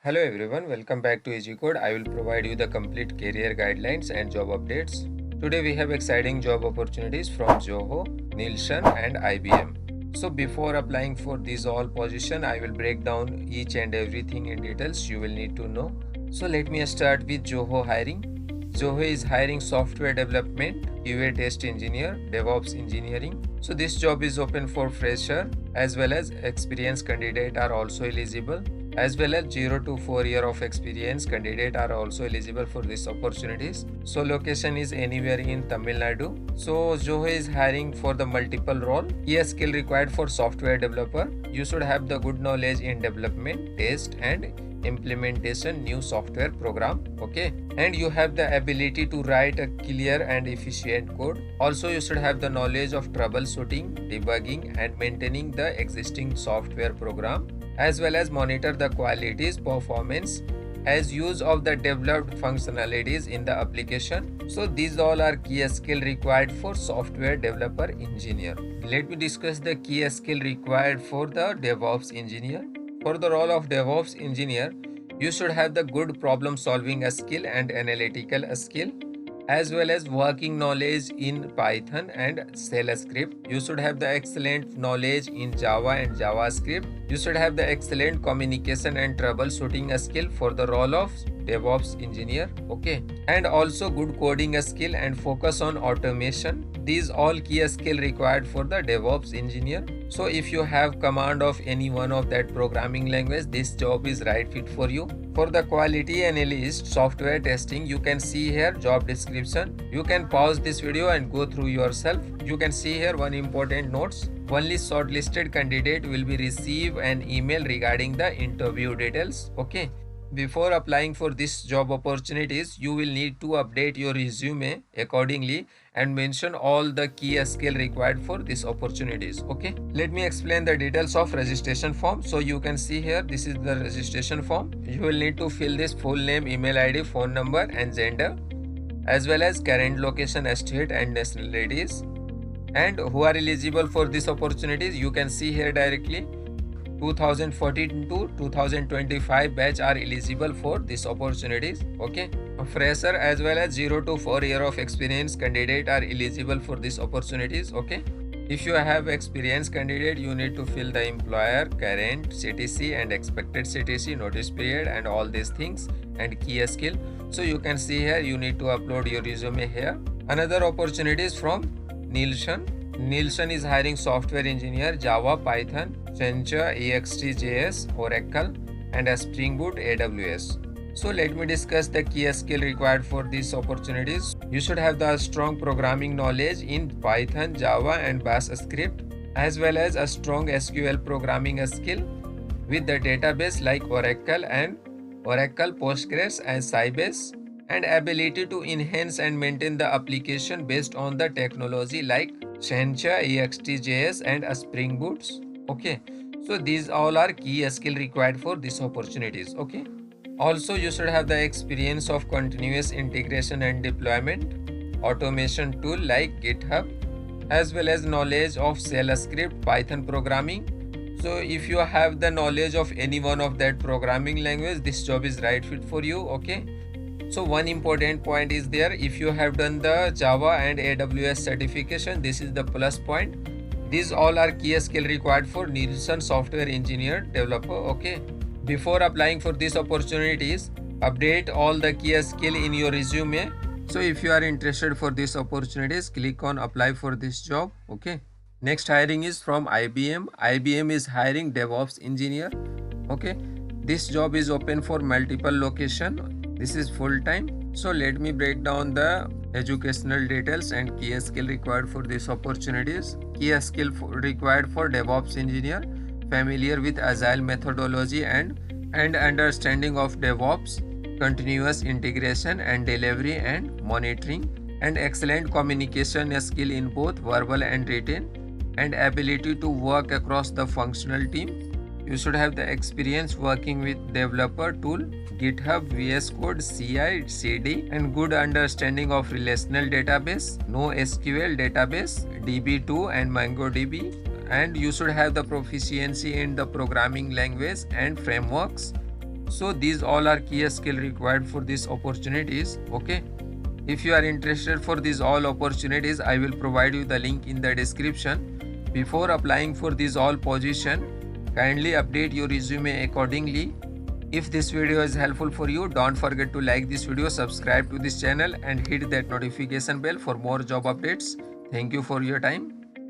Hello everyone, welcome back to Easy Code. I will provide you the complete career guidelines and job updates. Today we have exciting job opportunities from Zoho, Nielshan and IBM. So before applying for these all positions, I will break down each and everything in details you will need to know. So let me start with Zoho hiring. Zoho is hiring software development, QA test engineer, DevOps engineering. So this job is open for fresher as well as experienced candidate are also eligible, as well as 0 to 4 year of experience candidate are also eligible for these opportunities. So location is anywhere in Tamil Nadu. So Zoho is hiring for the multiple role. Key skill required for software developer. You should have the good knowledge in development, test and implementation new software program, okay, and you have the ability to write a clear and efficient code. Also you should have the knowledge of troubleshooting, debugging and maintaining the existing software program, as well as monitor the qualities, performance as use of the developed functionalities in the application. So these all are key skill required for software developer engineer. Let me discuss the key skill required for the DevOps engineer. For the role of DevOps engineer, you should have the good problem solving skill and analytical skill, as well as working knowledge in Python and Shell script. You should have the excellent knowledge in Java and JavaScript. You should have the excellent communication and troubleshooting skill for the role of DevOps engineer, okay, and also good coding skill and focus on automation. These all key skill required for the DevOps engineer. So if you have command of any one of that programming language, this job is right fit for you. For the quality analyst software testing, you can see here job description. You can pause this video and go through yourself. You can see here one important notes. Only shortlisted candidate will be receive an email regarding the interview details, okay. Before applying for this job opportunities, you will need to update your resume accordingly and mention all the key skill required for these opportunities, okay. Let me explain the details of registration form. So you can see here, this is the registration form. You will need to fill this full name, email ID, phone number and gender, as well as current location, state and nationalities, and who are eligible for these opportunities. You can see here directly 2014 to 2025 batch are eligible for these opportunities, okay. A fresher as well as 0 to 4 year of experience candidate are eligible for these opportunities, okay. If you have experienced candidate, you need to fill the employer, current, CTC and expected CTC, notice period and all these things and key skill. So you can see here, you need to upload your resume here. Another opportunities from Nielshan. Nielshan is hiring software engineer, Java, Python, Sencha Ext JS, Oracle and Spring Boot AWS. So let me discuss the key skill required for these opportunities. You should have the strong programming knowledge in Python, Java and Bash script, as well as a strong SQL programming skill with the database like Oracle, Postgres and Sybase, and ability to enhance and maintain the application based on the technology like Sencha Ext JS and Spring Boots, okay. So these all are key skill required for these opportunities, okay. Also you should have the experience of continuous integration and deployment, automation tool like GitHub, as well as knowledge of Shell script, Python programming. So if you have the knowledge of any one of that programming language, this job is right fit for you, okay. So one important point is there, if you have done the Java and AWS certification, this is the plus point. These all are key skill required for Nielsan software engineer developer, okay. Before applying for these opportunities, update all the key skill in your resume. So if you are interested for these opportunities, click on apply for this job, okay. Next hiring is from IBM. IBM is hiring DevOps engineer, okay. This job is open for multiple location. This is full time. So let me break down the educational details and key skill required for these opportunities. Key skill required for DevOps engineer: familiar with agile methodology and understanding of DevOps, continuous integration and delivery and monitoring, and excellent communication skill in both verbal and written, and ability to work across the functional team. You should have the experience working with developer tool, GitHub, VS Code, CI, CD, and good understanding of relational database, NoSQL database, DB2 and MongoDB. And you should have the proficiency in the programming language and frameworks, So these all are key skill required for these opportunities. Okay, if you are interested for these all opportunities, I will provide you the link in the description. Before applying for these all position, kindly update your resume accordingly. If this video is helpful for you, don't forget to like this video, subscribe to this channel and hit that notification bell for more job updates. Thank you for your time.